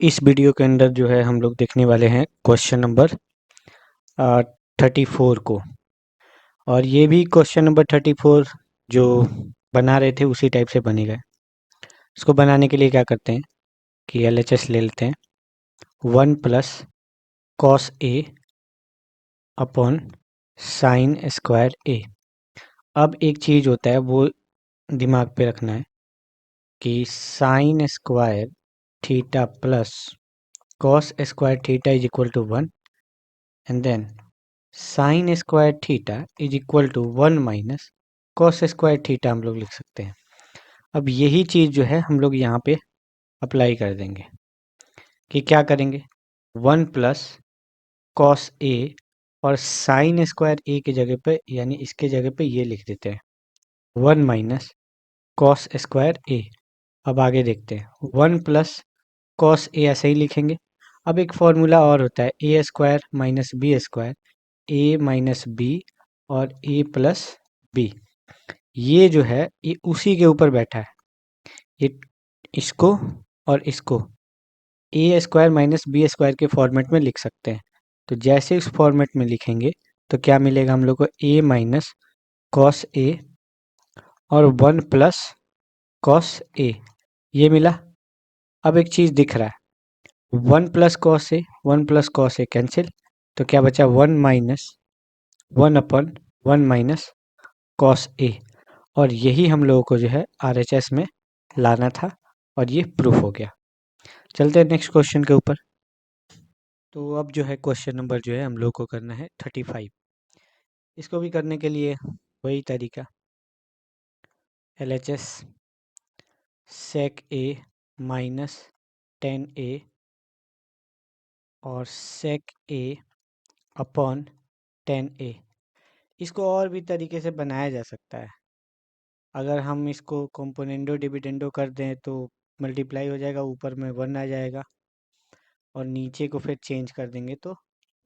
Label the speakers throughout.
Speaker 1: इस वीडियो के अंदर जो है हम लोग देखने वाले हैं क्वेश्चन नंबर 34 को। और ये भी क्वेश्चन नंबर 34 जो बना रहे थे उसी टाइप से बनेगा। इसको बनाने के लिए क्या करते हैं कि LHS ले लेते हैं 1 plus cos A upon sine square ए। अब एक चीज़ होता है वो दिमाग पे रखना है कि sine square theta plus cos square theta is equal to 1 and then sine square theta is equal to 1 minus cos square theta हम लोग लिख सकते हैं। अब यही चीज़ जो है हम लोग यहाँ पे अप्लाई कर देंगे कि क्या करेंगे 1 प्लस कॉस ए और साइन स्क्वायर ए की जगह पे यानी इसके जगह पे ये लिख देते हैं 1 माइनस कॉस स्क्वायर ए। अब आगे देखते हैं 1 प्लस कॉस ए ऐसे ही लिखेंगे। अब एक फॉर्मूला और होता है ए स्क्वायर माइनस बी स्क्वायर, ए माइनस बी और ए प्लस बी। ये जो है ये उसी के ऊपर बैठा है। ये इसको और इसको ए स्क्वायर माइनस बी स्क्वायर के फॉर्मेट में लिख सकते हैं। तो जैसे इस फॉर्मेट में लिखेंगे तो क्या मिलेगा हम लोग को ए माइनस कॉस ए और 1 प्लस कॉस ए ये मिला। अब एक चीज़ दिख रहा है 1 plus cos A 1 plus cos A cancel, तो क्या बचा 1 माइनस 1 अपॉन 1 माइनस कॉस ए। और यही हम लोगों को जो है RHS में लाना था और ये प्रूफ हो गया। चलते हैं नेक्स्ट क्वेश्चन के ऊपर। तो अब जो है क्वेश्चन नंबर जो है हम लोग को करना है 35। इसको भी करने के लिए वही तरीका LHS सेक ए माइनस 10A और सेक ए अपॉन 10A। इसको और भी तरीके से बनाया जा सकता है। अगर हम इसको कंपोनेंडो डिविडेंडो कर दें तो मल्टीप्लाई हो जाएगा, ऊपर में 1 आ जाएगा और नीचे को फिर चेंज कर देंगे तो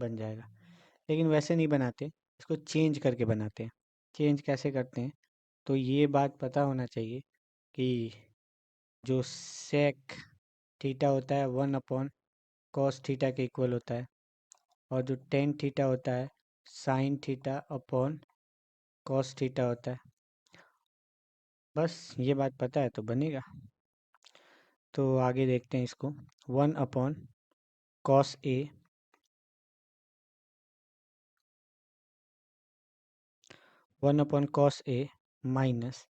Speaker 1: बन जाएगा। लेकिन वैसे नहीं बनाते, इसको चेंज करके बनाते हैं। चेंज कैसे करते हैं तो ये बात पता होना चाहिए कि जो सेक थीटा होता है 1 अपॉन कॉस थीटा के इक्वल होता है और जो टेन थीटा होता है sine theta upon cos theta होता है। बस ये बात पता है तो बनेगा। तो आगे देखते हैं इसको 1 upon cos A 1 upon cos A minus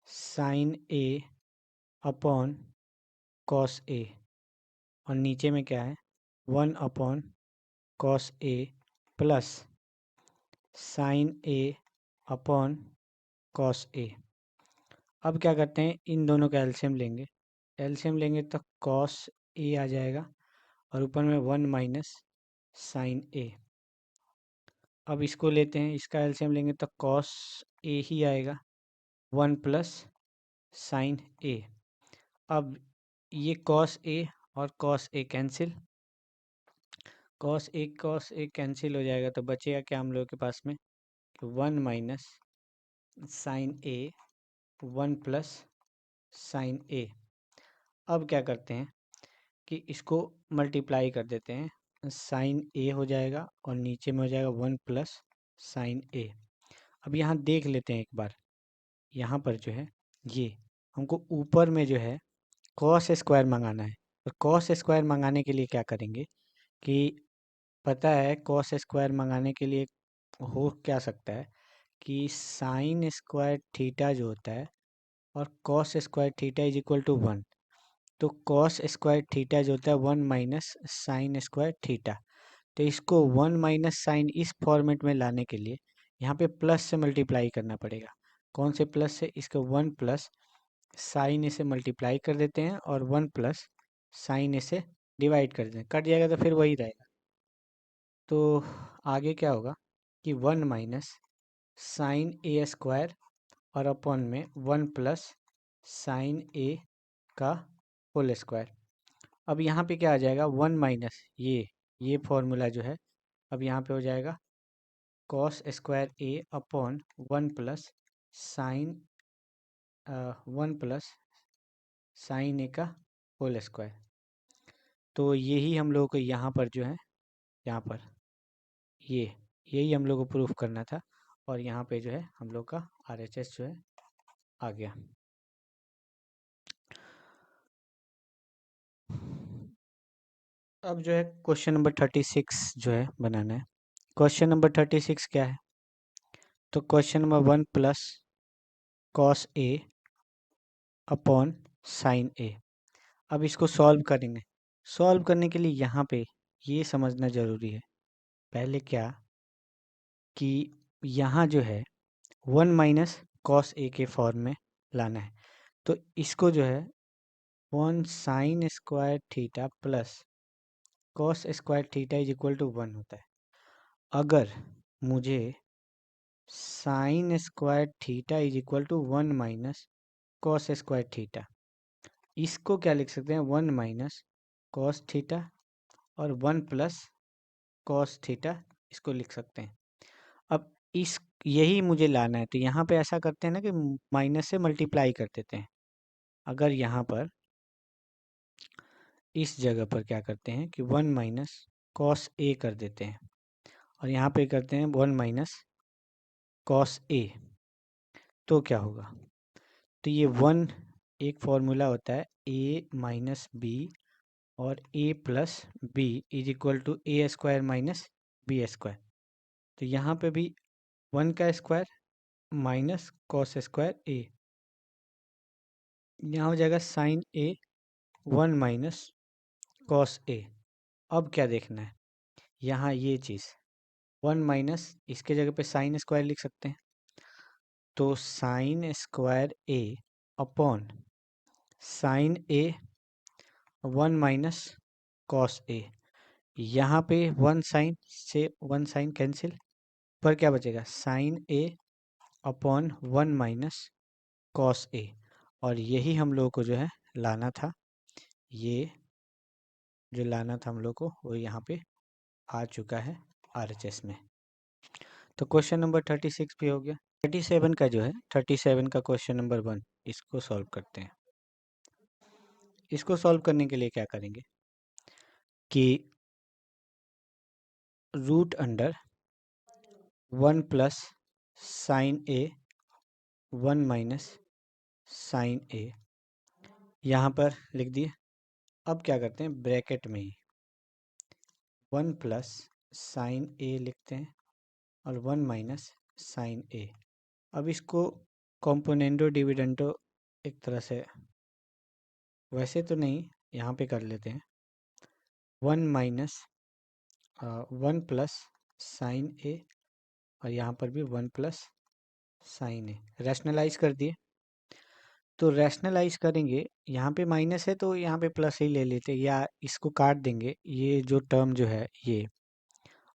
Speaker 1: sign A upon cos A और नीचे में क्या है 1 upon cos A plus sine A upon cos A. अब क्या करते हैं इन दोनों का एलसीएम लेंगे। एलसीएम लेंगे तो कॉस ए आ जाएगा और ऊपर में 1 माइनस साइन ए। अब इसको लेते हैं, इसका एलसीएम लेंगे तो कॉस ए ही आएगा 1 प्लस साइन ए। अब ये कॉस ए और cos A cancel, cos A cancel हो जाएगा तो बचेगा क्या हम लोगों के पास में 1 minus sign A 1 plus sine ए। अब क्या करते हैं कि इसको मल्टीप्लाई कर देते हैं, साइन ए हो जाएगा और नीचे में हो जाएगा 1 प्लस साइन ए। अब यहाँ देख लेते हैं एक बार, यहाँ पर जो है ये हमको ऊपर में जो है कॉस स्क्वायर मंगाना है। और कॉस स्क्वायर मंगाने के लिए क्या करेंगे कि पता है कॉस स्क्वायर मंगाने के लिए हो क्या सकता है कि साइन स्क्वायर थीटा जो होता है और cos square theta is equal to 1। तो कॉस स्क्वायर थीटा जो होता है 1 माइनस साइन स्क्वायर थीटा। तो इसको 1 माइनस साइन इस फॉर्मेट में लाने के लिए यहाँ पे प्लस से मल्टीप्लाई करना पड़ेगा। कौन से प्लस से, इसको 1 प्लस साइन से मल्टीप्लाई कर देते हैं और 1 प्लस साइन से डिवाइड कर देते हैं, कट जाएगा तो फिर वही रहेगा। तो आगे क्या होगा कि 1 माइनस साइन ए स्क्वायर और अपॉन में 1 प्लस साइन ए का होल स्क्वायर। अब यहाँ पे क्या आ जाएगा 1 माइनस ये फॉर्मूला जो है अब यहाँ पे हो जाएगा cos square A upon 1 plus sine 1 plus sine A का होल स्क्वायर। तो यही हम लोगों को यहाँ पर जो है, यहाँ पर यही हम लोग को प्रूफ करना था, और यहाँ पे जो है हम लोग का RHS जो है आ गया। अब जो है क्वेश्चन नंबर 36 जो है बनाना है। क्वेश्चन नंबर 36 क्या है? तो question number 1 plus cos A upon sine ए। अब इसको सॉल्व करेंगे। सॉल्व करने के लिए यहाँ पे ये समझना ज़रूरी है, पहले क्या कि यहाँ जो है 1 माइनस कॉस ए के फॉर्म में लाना है। तो इसको जो है 1 sine square theta plus cos square theta is equal to 1 होता है। अगर मुझे sine square theta is equal to 1 minus cos square theta, इसको क्या लिख सकते हैं? 1 माइनस कॉस थीटा और 1 प्लस कॉस थीटा, इसको लिख सकते हैं। अब इस यही मुझे लाना है, तो यहाँ पे ऐसा करते हैं ना कि माइनस से मल्टीप्लाई कर देते हैं। अगर यहाँ पर इस जगह पर क्या करते हैं कि 1 माइनस कॉस ए कर देते हैं, और यहाँ पे करते हैं 1 माइनस कॉस ए, तो क्या होगा? तो ये 1 एक फॉर्मूला होता है ए माइनस बी और A plus B is equal to A square minus B square. तो यहाँ पे भी 1 का square minus cos square A, यहाँ हो जाएगा sine A 1 minus cos A. अब क्या देखना है? यहाँ ये चीज़ 1 माइनस, इसके जगह पे साइन स्क्वायर लिख सकते हैं, तो sine square A upon sine A 1 minus cos ए। यहाँ पे 1 साइन से 1 साइन कैंसिल, पर क्या बचेगा? साइन ए अपॉन 1 माइनस कॉस ए, और यही हम लोगों को जो है लाना था। ये जो लाना था हम लोग को वो यहाँ पे आ चुका है RHS में। तो क्वेश्चन नंबर 36 भी हो गया। 37 का जो है 37 का क्वेश्चन नंबर 1, इसको सॉल्व करते हैं। इसको सॉल्व करने के लिए क्या करेंगे कि root under 1 plus sine A 1 minus sign ए यहाँ पर लिख दिए। अब क्या करते हैं, ब्रैकेट में ही 1 प्लस साइन ए लिखते हैं और 1 माइनस साइन ए। अब इसको कॉम्पोनेंटो डिविडेंटो एक तरह से, वैसे तो नहीं, यहाँ पे कर लेते हैं। 1 माइनस 1 प्लस साइन ए, और यहाँ पर भी 1 प्लस साइन ए। रैशनलाइज कर दिए, तो रैशनलाइज करेंगे, यहाँ पे माइनस है तो यहाँ पे प्लस ही ले लेते, या इसको काट देंगे। ये जो टर्म जो है ये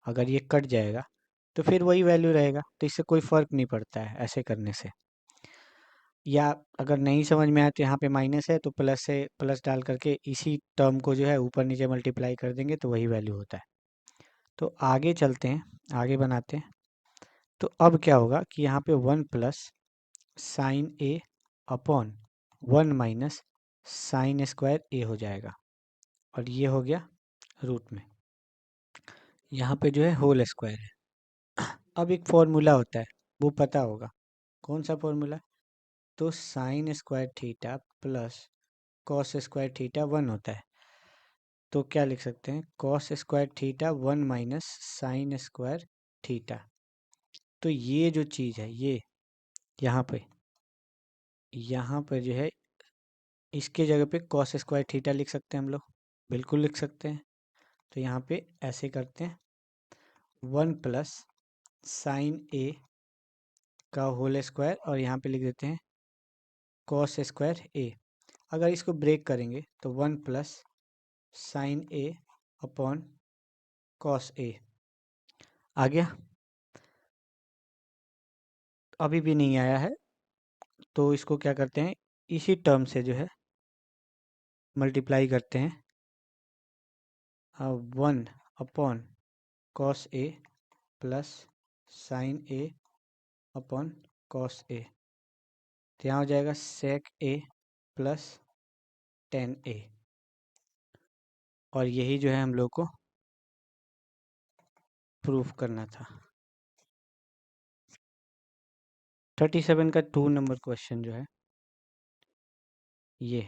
Speaker 1: अगर ये कट जाएगा तो फिर वही वैल्यू रहेगा, तो इससे कोई फ़र्क नहीं पड़ता है ऐसे करने से। या अगर नहीं समझ में आए तो यहाँ पे माइनस है तो प्लस से प्लस डाल करके इसी टर्म को जो है ऊपर नीचे मल्टीप्लाई कर देंगे तो वही वैल्यू होता है। तो आगे चलते हैं, आगे बनाते हैं। तो अब क्या होगा कि यहाँ पे 1 प्लस साइन ए अपॉन 1 माइनस साइन स्क्वायर ए हो जाएगा, और ये हो गया रूट में, यहाँ पे जो है होल स्क्वायर है। अब एक फॉर्मूला होता है, वो पता होगा, कौन सा फॉर्मूला? तो sine square theta plus cos square theta 1 होता है। तो क्या लिख सकते हैं? Cos square theta 1 minus sign square theta. तो ये जो चीज़ है ये यहाँ पे जो है इसके जगह पे कॉस स्क्वायर थीटा लिख सकते हैं हम लोग, बिल्कुल लिख सकते हैं। तो यहाँ पे ऐसे करते हैं, 1 प्लस साइन ए का होल स्क्वायर, और यहाँ पे लिख देते हैं कॉस स्क्वायर ए। अगर इसको ब्रेक करेंगे तो 1 plus sine A upon cos A आ गया। अभी भी नहीं आया है, तो इसको क्या करते हैं, इसी टर्म से जो है मल्टीप्लाई करते हैं। 1 upon cos A plus sine A upon cos A, तो यहाँ हो जाएगा सेक ए प्लस टेन ए। और यही जो है हम लोग को प्रूफ करना था। 37 का 2 नंबर क्वेश्चन जो है ये,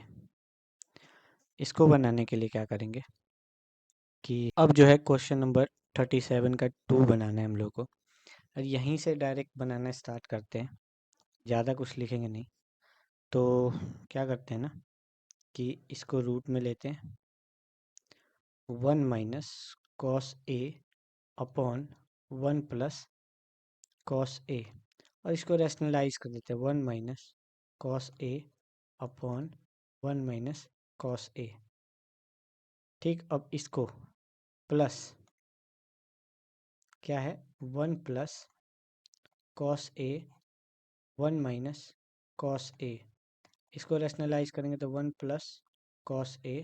Speaker 1: इसको बनाने के लिए क्या करेंगे कि अब जो है क्वेश्चन नंबर 37 का 2 बनाना है हम लोग को, और यहीं से डायरेक्ट बनाना स्टार्ट करते हैं, ज़्यादा कुछ लिखेंगे नहीं। तो क्या करते हैं ना कि इसको रूट में लेते हैं 1 minus cos A upon 1 plus cos A, और इसको रैशनलाइज कर देते हैं 1 माइनस कॉस ए अपॉन 1 माइनस कॉस ए। ठीक, अब इसको प्लस क्या है 1 plus cos A 1 minus cos ए, इसको रैशनलाइज करेंगे तो 1 प्लस कॉस ए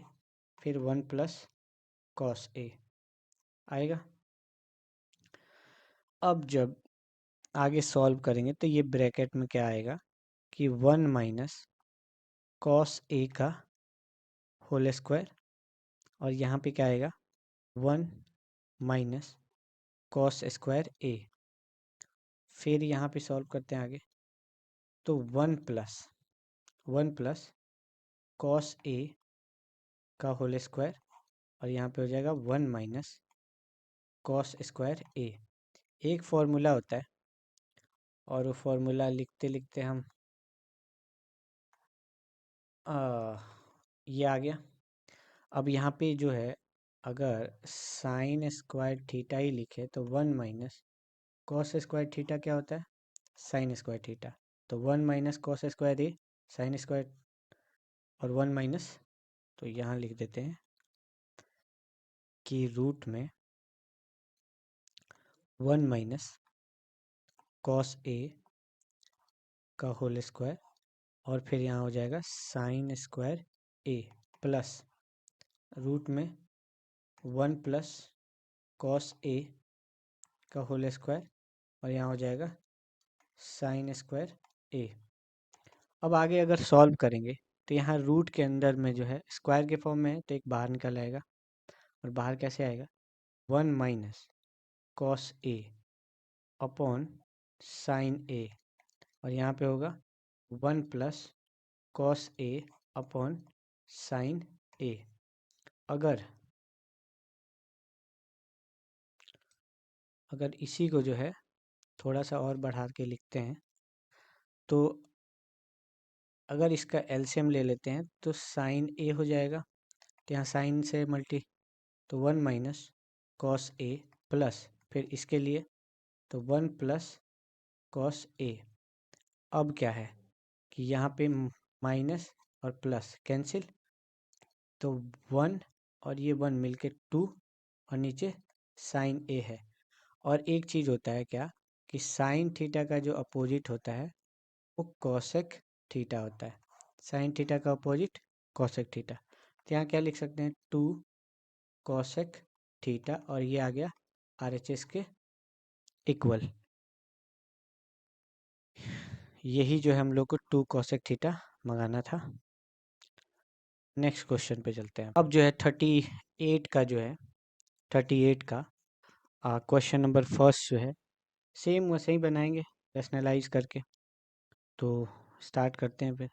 Speaker 1: फिर 1 प्लस कॉस ए आएगा। अब जब आगे सॉल्व करेंगे तो ये ब्रैकेट में क्या आएगा कि 1 माइनस कॉस ए का होल स्क्वायर, और यहाँ पे क्या आएगा 1 माइनस कॉस स्क्वायर ए। फिर यहाँ पे सॉल्व करते हैं आगे, तो 1 प्लस कॉस ए का होल स्क्वायर, और यहाँ पे हो जाएगा 1 माइनस कॉस स्क्वायर ए। एक फॉर्मूला होता है और वो फॉर्मूला लिखते लिखते हम ये आ गया। अब यहाँ पे जो है अगर साइन स्क्वायर थीटा ही लिखे तो 1 माइनस कॉस स्क्वायर थीटा क्या होता है साइन स्क्वायर थीटा, तो 1 माइनस कॉस स्क्वायर ए साइन स्क्वायर और 1 माइनस, तो यहाँ लिख देते हैं कि रूट में 1 माइनस कॉस ए का होल स्क्वायर, और फिर यहाँ हो जाएगा साइन स्क्वायर ए प्लस रूट में 1 प्लस कॉस ए का होल स्क्वायर, और यहाँ हो जाएगा साइन स्क्वायर ए। अब आगे अगर सॉल्व करेंगे तो यहाँ रूट के अंदर में जो है स्क्वायर के फॉर्म में है तो एक बाहर निकल आएगा, और बाहर कैसे आएगा 1 माइनस कॉस ए अपॉन साइन ए, और यहाँ पे होगा 1 plus cos A upon sine ए। अगर इसी को जो है थोड़ा सा और बढ़ा के लिखते हैं तो अगर इसका एलसीएम ले लेते हैं तो साइन ए हो जाएगा, तो यहाँ साइन से मल्टी तो 1 माइनस कॉस ए प्लस फिर इसके लिए तो 1 प्लस कॉस ए। अब क्या है कि यहाँ पे माइनस और प्लस कैंसिल, तो 1 और ये 1 मिलके 2, और नीचे साइन ए है। और एक चीज़ होता है क्या कि साइन थीटा का जो अपोजिट होता है वो कॉसेक थीटा होता है, साइन थीटा का अपोजिट कॉसेक थीटा। तो यहाँ क्या लिख सकते हैं 2 कॉसेक थीटा, और ये आ गया आरएचएस के इक्वल। यही जो है हम लोग को 2 कॉसेक थीटा मंगाना था। नेक्स्ट क्वेश्चन पे चलते हैं। अब जो है 38 का जो है 38 का क्वेश्चन नंबर फर्स्ट जो है सेम वैसे ही बनाएंगे रैशनलाइज करके। तो स्टार्ट करते हैं। फिर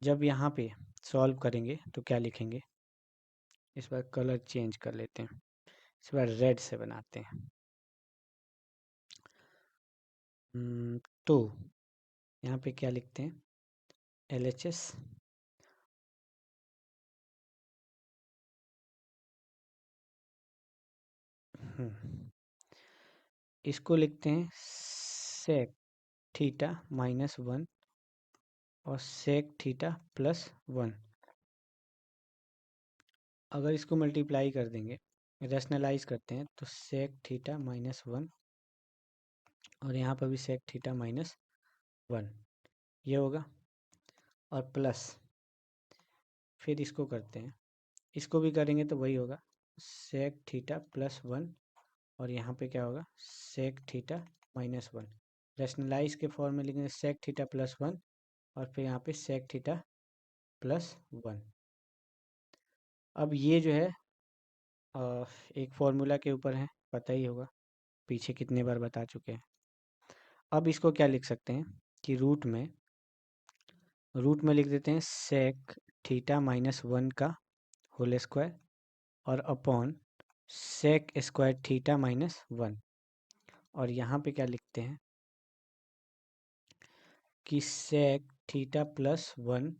Speaker 1: जब यहाँ पे सॉल्व करेंगे तो क्या लिखेंगे, इस बार कलर चेंज कर लेते हैं, इस बार रेड से बनाते हैं। तो यहाँ पे क्या लिखते हैं LHS इसको लिखते हैं सेक थीटा माइनस 1 और सेक थीटा प्लस 1। अगर इसको मल्टीप्लाई कर देंगे रैशनलाइज करते हैं तो सेक थीटा माइनस 1, और यहाँ पर भी सेक थीटा माइनस 1 ये होगा, और प्लस फिर इसको करते हैं, इसको भी करेंगे तो वही होगा सेक थीटा प्लस 1, और यहाँ पे क्या होगा सेक थीटा माइनस 1। रैशनलाइज के फॉर्म में लिखेंगे सेक थीटा प्लस 1, और फिर यहाँ पे सेक थीटा प्लस 1। अब ये जो है एक फॉर्मूला के ऊपर है, पता ही होगा, पीछे कितने बार बता चुके हैं। अब इसको क्या लिख सकते हैं कि रूट में लिख देते हैं सेक थीटा -1 का होल स्क्वायर और अपॉन सेक स्क्वायर थीटा -1। और यहाँ पे क्या लिखते हैं कि सेक थीटा +1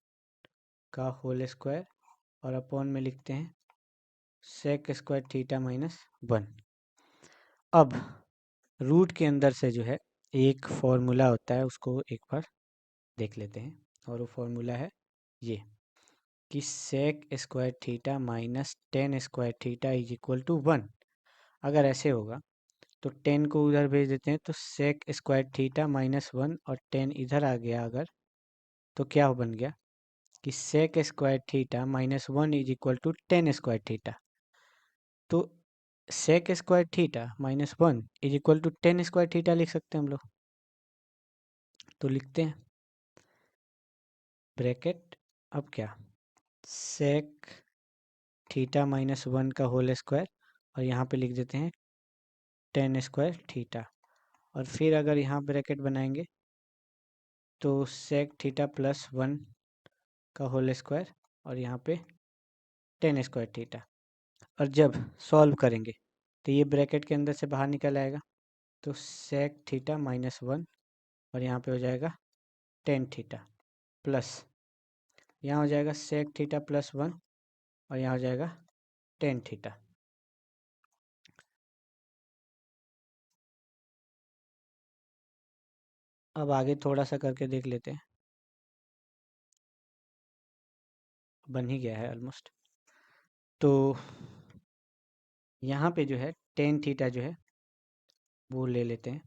Speaker 1: का होल स्क्वायर और अपॉन में लिखते हैं सेक स्क्वायर थीटा -1। अब रूट के अंदर से जो है एक फॉर्मूला होता है, उसको एक बार देख लेते हैं। और वो फॉर्मूला है ये कि sec square theta -10 square theta is equal to 1। अगर ऐसे होगा तो 10 को उधर भेज देते हैं तो सेक स्क्वायर थीटा -1 और 10 इधर आ गया अगर, तो क्या बन गया कि sec square theta -1 is equal to 10 square theta. तो sec square theta -1 is equal to 10 square theta लिख सकते हैं हम लोग। तो लिखते हैं ब्रैकेट, अब क्या, सेक थीटा -1 का होल स्क्वायर और यहाँ पे लिख देते हैं 10 स्क्वायर थीटा। और फिर अगर यहाँ ब्रैकेट बनाएंगे तो सेक थीटा +1 का होल स्क्वायर और यहाँ पे 10 स्क्वायर थीटा। और जब सॉल्व करेंगे तो ये ब्रैकेट के अंदर से बाहर निकल आएगा, तो सेक थीटा -1 और यहाँ पे हो जाएगा 10 थीटा प्लस, यहाँ हो जाएगा सेक थीटा +1 और यहाँ हो जाएगा 10 थीटा। अब आगे थोड़ा सा करके देख लेते हैं, बन ही गया है ऑलमोस्ट। तो यहाँ पे जो है 10 थीटा जो है वो ले लेते हैं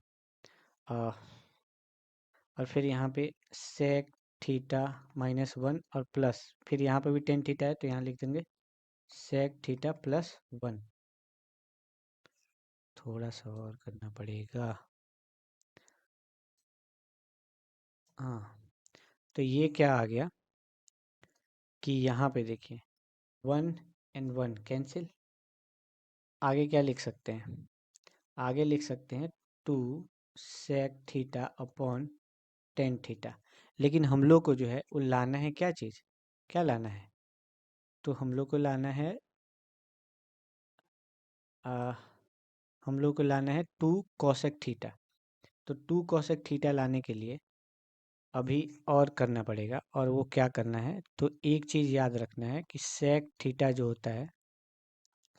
Speaker 1: और फिर यहाँ पे सेक थीटा -1 और प्लस, फिर यहाँ पे भी 10 थीटा है तो यहाँ लिख देंगे सेक थीटा +1। थोड़ा सा और करना पड़ेगा, हाँ। तो ये क्या आ गया कि यहाँ पे देखिए 1 एंड 1 कैंसिल। आगे क्या लिख सकते हैं, आगे लिख सकते हैं 2 सेक थीटा अपॉन 10 थीटा। लेकिन हम लोग को जो है वो लाना है क्या चीज़, क्या लाना है, तो हम लोग को लाना है हम लोग को लाना है 2 कोसेक थीटा। तो 2 कोसेक थीटा लाने के लिए अभी और करना पड़ेगा, और वो क्या करना है, तो एक चीज़ याद रखना है कि सेक थीटा जो होता है,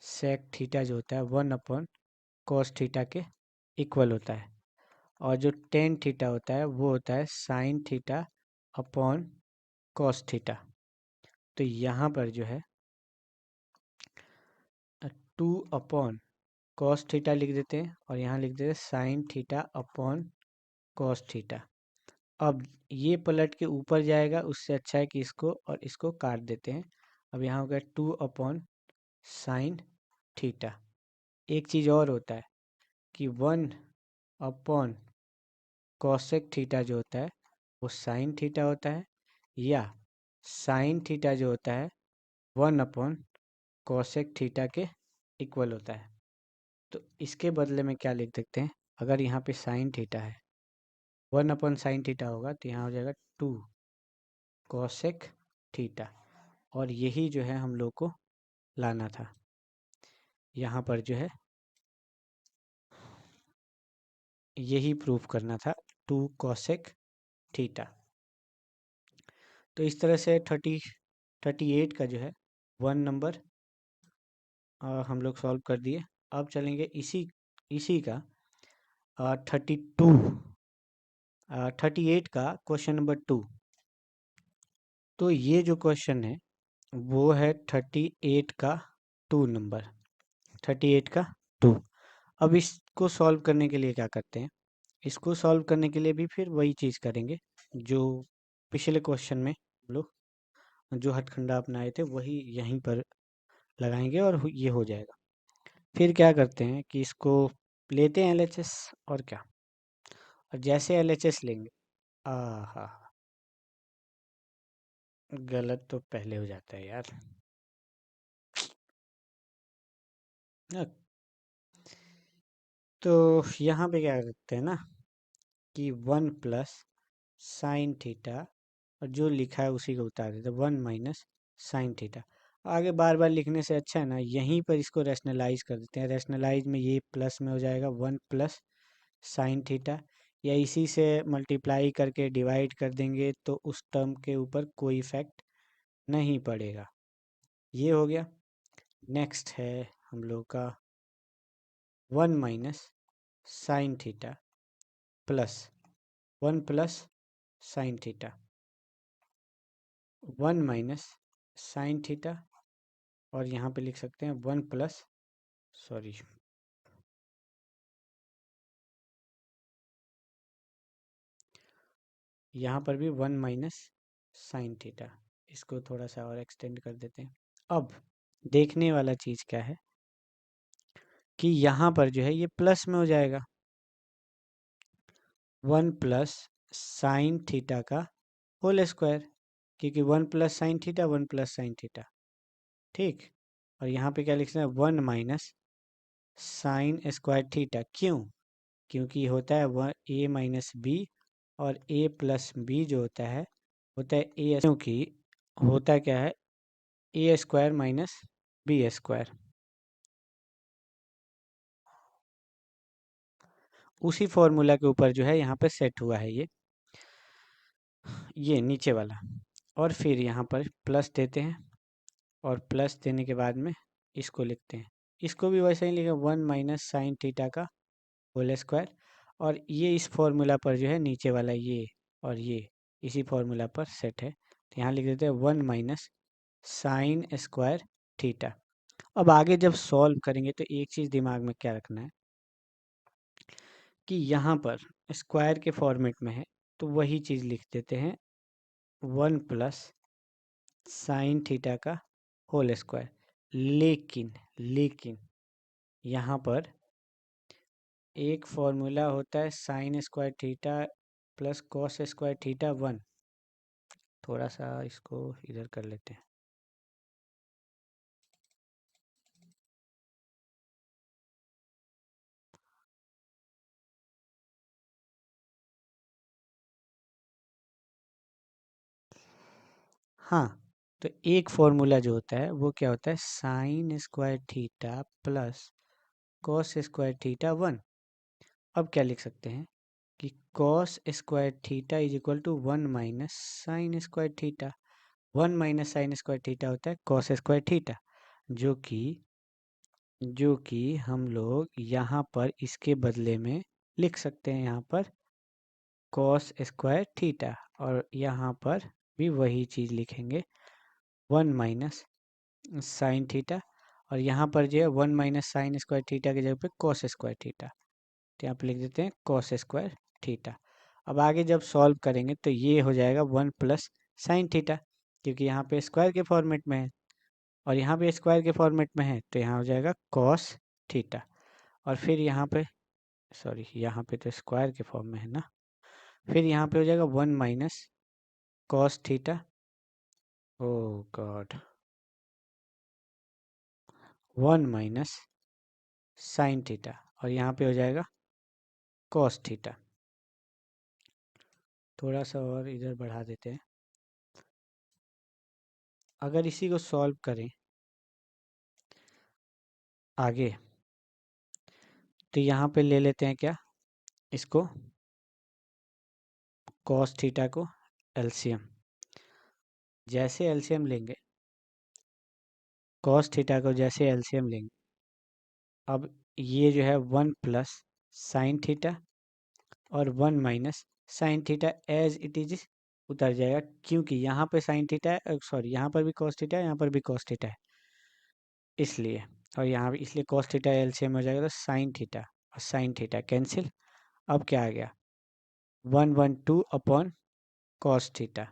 Speaker 1: सेक थीटा जो होता है 1 अपॉन कॉस थीटा के इक्वल होता है। और जो 10 थीटा होता है वो होता है sine theta upon cos theta. तो यहाँ पर जो है 2 अपॉन कॉस थीटा लिख देते हैं और यहाँ लिख देते हैं sine theta upon cos theta. अब ये पलट के ऊपर जाएगा, उससे अच्छा है कि इसको और इसको काट देते हैं। अब यहाँ हो गया 2 अपॉन साइन थीटा। एक चीज़ और होता है कि 1 अपॉन कॉसेक थीटा जो होता है वो साइन थीटा होता है, या साइन थीटा जो होता है 1 अपॉन कॉसेक थीटा के इक्वल होता है। तो इसके बदले में क्या लिख सकते हैं, अगर यहाँ पे साइन थीटा है 1 अपॉन साइन थीटा होगा तो यहाँ हो जाएगा 2 कॉसेक थीटा। और यही जो है हम लोग को लाना था, यहाँ पर जो है यही प्रूफ करना था 2 कॉसेक थीटा। तो इस तरह से 38 का जो है 1 नंबर हम लोग सॉल्व कर दिए। अब चलेंगे इसी इसी का 38 का क्वेश्चन नंबर 2। तो ये जो क्वेश्चन है वो है 38 का 2 नंबर, 38 का 2। अब इसको सॉल्व करने के लिए क्या करते हैं, इसको सॉल्व करने के लिए भी फिर वही चीज़ करेंगे जो पिछले क्वेश्चन में हम लोग जो हथकंडा अपनाए थे वही यहीं पर लगाएंगे और ये हो जाएगा। फिर क्या करते हैं कि इसको लेते हैं एलएचएस, और क्या, और जैसे एलएचएस लेंगे हाँ, गलत तो पहले हो जाता है यार। ना। तो यहाँ पे क्या करते हैं ना कि 1 + sin थीटा, और जो लिखा है उसी को उतार देते हैं, 1 - sin थीटा। आगे बार बार लिखने से अच्छा है ना, यहीं पर इसको रैशनलाइज कर देते हैं। रैशनलाइज में ये प्लस में हो जाएगा 1 + sin थीटा, या इसी से मल्टीप्लाई करके डिवाइड कर देंगे तो उस टर्म के ऊपर कोई इफेक्ट नहीं पड़ेगा। ये हो गया। नेक्स्ट है हम लोग का 1 - sin theta plus 1 + sin theta. 1 - sin theta, और यहाँ पे लिख सकते हैं 1 + सॉरी, यहाँ पर भी 1 - sin थीटा। इसको थोड़ा सा और एक्सटेंड कर देते हैं। अब देखने वाला चीज़ क्या है कि यहाँ पर जो है ये प्लस में हो जाएगा, 1 + sin थीटा का होल स्क्वायर, क्योंकि 1 + sin थीटा 1 + sin थीटा। ठीक। और यहाँ पे क्या लिखना है, 1 - sin² थीटा। क्यों? क्योंकि होता है a - b, और a + b जो होता है a, क्योंकि होता क्या है a² - b²। उसी फॉर्मूला के ऊपर जो है यहाँ पे सेट हुआ है ये नीचे वाला। और फिर यहाँ पर प्लस देते हैं, और प्लस देने के बाद में इसको लिखते हैं। इसको भी वैसे ही लिखा 1 - sin थीटा का होल स्क्वायर, और ये इस फॉर्मूला पर जो है नीचे वाला ये और ये इसी फॉर्मूला पर सेट है। तो यहाँ लिख देते हैं 1 - sin²थीटा। अब आगे जब सॉल्व करेंगे तो एक चीज़ दिमाग में क्या रखना है कि यहाँ पर स्क्वायर के फॉर्मेट में है, तो वही चीज़ लिख देते हैं 1 + sin थीटा का होल स्क्वायर। लेकिन यहाँ पर एक फॉर्मूला होता है sin² theta plus cos² theta 1। थोड़ा सा इसको इधर कर लेते हैं। हाँ, तो एक फॉर्मूला जो होता है वो क्या होता है, sin² theta plus cos² theta 1। अब क्या लिख सकते हैं कि cos² थीटा = 1 - sin²थीटा। 1 - sin² थीटा होता है cos² थीटा, जो कि हम लोग यहाँ पर इसके बदले में लिख सकते हैं यहाँ पर cos²थीटा, और यहाँ पर भी वही चीज़ लिखेंगे 1 - sin थीटा, और यहाँ पर जो है 1 - sin² थीटा की जगह पे cos²थीटा, तो यहाँ पे लिख देते हैं cos²थीटा। अब आगे जब सॉल्व करेंगे तो ये हो जाएगा 1 + sin थीटा, क्योंकि यहाँ पे स्क्वायर के फॉर्मेट में है, और यहाँ पे स्क्वायर के फॉर्मेट में है, तो यहाँ हो जाएगा cos थीटा। और फिर यहाँ पे सॉरी, यहाँ पे तो स्क्वायर के फॉर्म में है ना, फिर यहाँ पे हो जाएगा 1 - cos थीटा। ओ गॉड, 1 - sin थीटा, और यहाँ पे हो जाएगा cos थीटा। थोड़ा सा और इधर बढ़ा देते हैं। अगर इसी को सॉल्व करें आगे, तो यहाँ पे ले लेते हैं क्या, इसको cos थीटा को एलसीएम। जैसे एलसीएम लेंगे, cos थीटा को जैसे एलसीएम लेंगे, अब ये जो है 1 + sin थीटा और 1 - sin theta as it is उतर जाएगा, क्योंकि यहाँ पे sin थीटा है, सॉरी यहाँ पर भी cos थीटा है, यहाँ पर भी cos थीटा है, इसलिए। और यहाँ भी इसलिए cos थीटा एलसीएम हो जाएगा, तो sin थीटा और sin थीटा कैंसिल। अब क्या आ गया, 1/2/cos थीटा।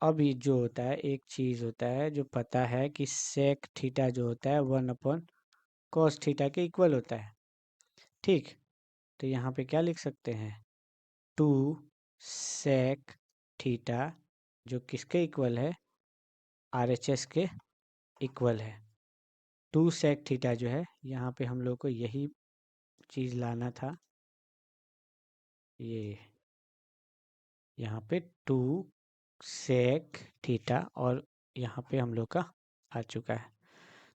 Speaker 1: अब ये जो होता है, एक चीज़ होता है जो पता है कि sec थीटा जो होता है 1/cos थीटा के इक्वल होता है। ठीक, तो यहाँ पे क्या लिख सकते हैं, 2 sec थीटा, जो किसके इक्वल है, RHS के इक्वल है। 2 sec थीटा जो है, यहाँ पे हम लोग को यही चीज़ लाना था, ये यहाँ पे 2 sec थीटा, और यहाँ पे हम लोग का आ चुका है।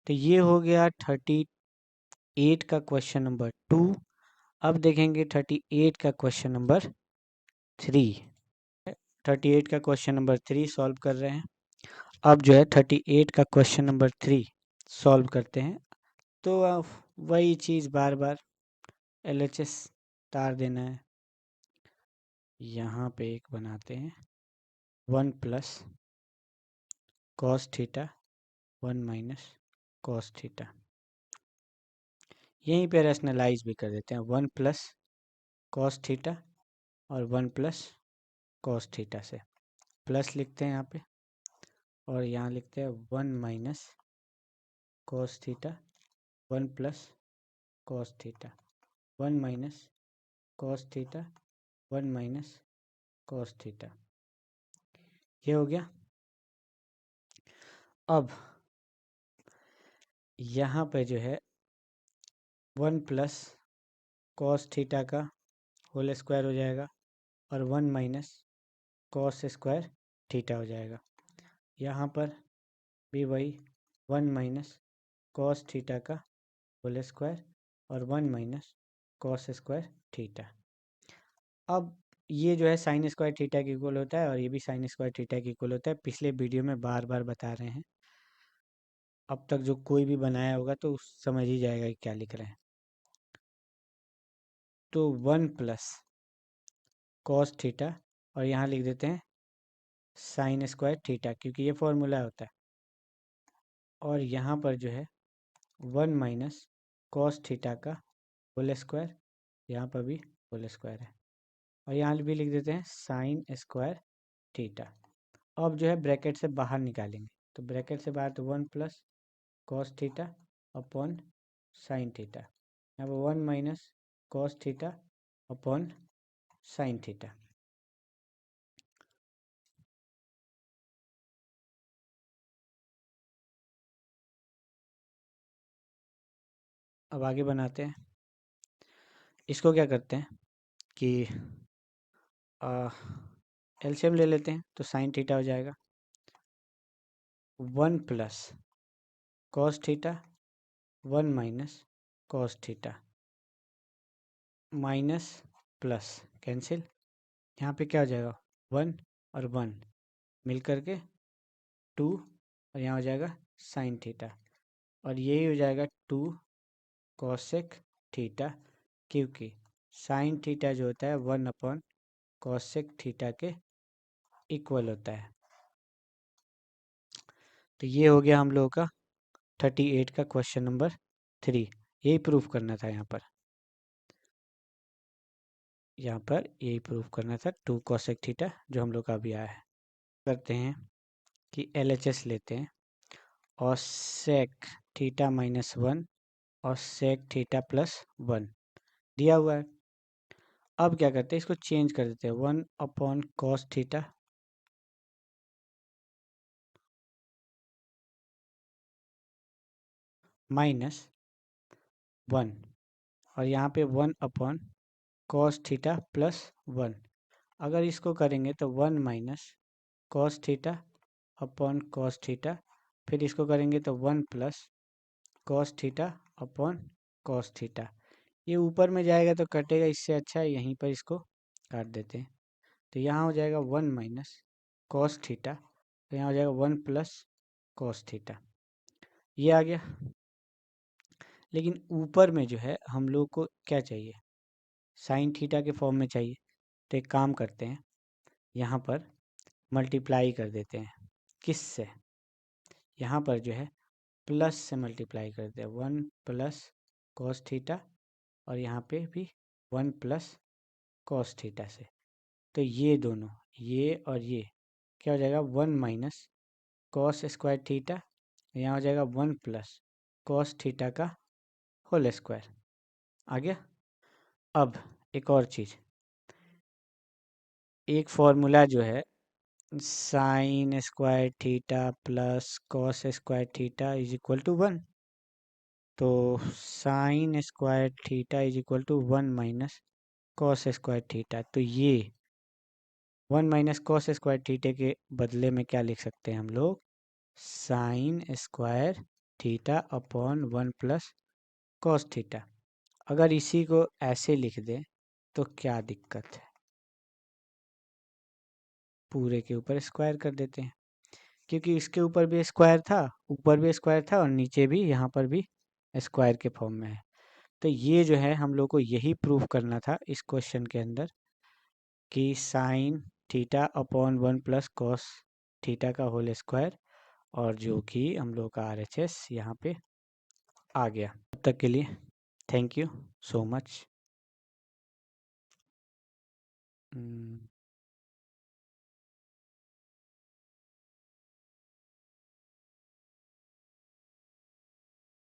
Speaker 1: तो ये हो गया 38 का क्वेश्चन नंबर 2। अब देखेंगे 38 का क्वेश्चन नंबर 3। 38 का क्वेश्चन नंबर 3 सॉल्व कर रहे हैं। अब जो है 38 का क्वेश्चन नंबर 3 सॉल्व करते हैं। तो वही चीज़ बार बार LHS तार देना है। यहाँ पे एक बनाते हैं 1 plus cos theta 1 minus cos theta, यहीं पे रैशनलाइज भी कर देते हैं 1 प्लस कॉस थीटा और 1 प्लस कॉस थीटा से प्लस लिखते हैं यहाँ पे, और यहाँ लिखते हैं 1 minus cos theta 1 plus cos theta 1 minus cos theta 1 minus cos theta, ये हो गया। अब यहाँ पे जो है 1 प्लस कॉस थीटा का होल स्क्वायर हो जाएगा और 1 माइनस कॉस स्क्वायर थीटा हो जाएगा। यहाँ पर भी वही 1 माइनस कॉस थीटा का होल स्क्वायर और 1 माइनस कॉस स्क्वायर थीटा। अब ये जो है साइन स्क्वायर थीटा के इक्वल होता है और ये भी साइन स्क्वायर थीटा के इक्वल होता है। पिछले वीडियो में बार बार बता रहे हैं, अब तक जो कोई भी बनाया होगा तो समझ ही जाएगा कि क्या लिख रहे हैं। तो 1 प्लस कॉस थीटा और यहाँ लिख देते हैं साइन स्क्वायर थीटा, क्योंकि ये फॉर्मूला होता है। और यहाँ पर जो है 1 माइनस कॉस थीटा का होल स्क्वायर, यहाँ पर भी होल स्क्वायर है, और यहाँ भी लिख देते हैं साइन स्क्वायर थीटा। अब जो है ब्रैकेट से बाहर निकालेंगे, तो ब्रैकेट से बाहर तो 1 plus cos theta upon sine theta, यहाँ पर 1 minus cos theta upon sine theta. अब आगे बनाते हैं। इसको क्या करते हैं कि एलसीएम ले लेते हैं, तो साइन थीटा हो जाएगा 1 plus cos theta 1 minus cos theta, minus plus cancel, यहाँ पे क्या हो जाएगा 1 और 1 मिल करके 2, और यहाँ हो जाएगा साइन थीटा, और यही हो जाएगा 2 कॉसेक थीटा, क्योंकि साइन थीटा जो होता है 1 अपॉन कॉसेक थीटा के इक्वल होता है। तो ये हो गया हम लोगों का 38 का क्वेश्चन नंबर 3। यही प्रूफ करना था यहाँ पर यही प्रूफ करना था 2 कॉसेक थीटा जो हम लोग का अभी आया है। करते हैं कि LHS लेते हैं और सेक थीटा माइनस 1 और सेक थीटा प्लस 1 दिया हुआ है। अब क्या करते हैं, इसको चेंज कर देते हैं 1 अपॉन कॉस थीटा माइनस 1, और यहाँ पे 1 अपॉन कॉस थीटा प्लस 1। अगर इसको करेंगे तो 1 minus cos theta upon cos theta, फिर इसको करेंगे तो 1 plus cos theta upon cos theta. ये ऊपर में जाएगा तो कटेगा, इससे अच्छा है यहीं पर इसको काट देते हैं। तो यहाँ हो जाएगा 1 माइनस कॉस थीटा, तो यहाँ हो जाएगा 1 प्लस कॉस थीटा, ये आ गया। लेकिन ऊपर में जो है हम लोग को क्या चाहिए, साइन थीटा के फॉर्म में चाहिए। तो एक काम करते हैं, यहाँ पर मल्टीप्लाई कर देते हैं, किस से, यहाँ पर जो है प्लस से मल्टीप्लाई कर देते हैं 1 प्लस कॉस थीटा, और यहाँ पे भी 1 प्लस कॉस थीटा से। तो ये दोनों, ये और ये क्या हो जाएगा 1 माइनस कॉस स्क्वायर थीटा, यहाँ हो जाएगा 1 प्लस कॉस थीटा का होल स्क्वायर। आ गया। अब एक और चीज़, एक फॉर्मूला जो है sine square theta plus cos square theta is equal to 1, तो sine square theta is equal to 1 minus cos square theta. तो ये 1 माइनस कॉस स्क्वायर थीटा के बदले में क्या लिख सकते हैं हम लोग, sign square theta upon 1 plus cos theta. अगर इसी को ऐसे लिख दें तो क्या दिक्कत है, पूरे के ऊपर स्क्वायर कर देते हैं, क्योंकि इसके ऊपर भी स्क्वायर था, ऊपर भी स्क्वायर था और नीचे भी, यहाँ पर भी स्क्वायर के फॉर्म में है। तो ये जो है हम लोग को यही प्रूफ करना था इस क्वेश्चन के अंदर कि sine theta upon 1 plus cos theta का होल स्क्वायर, और जो कि हम लोग का RHS यहाँ पे आ गया। तब तक के लिए थैंक यू सो मच।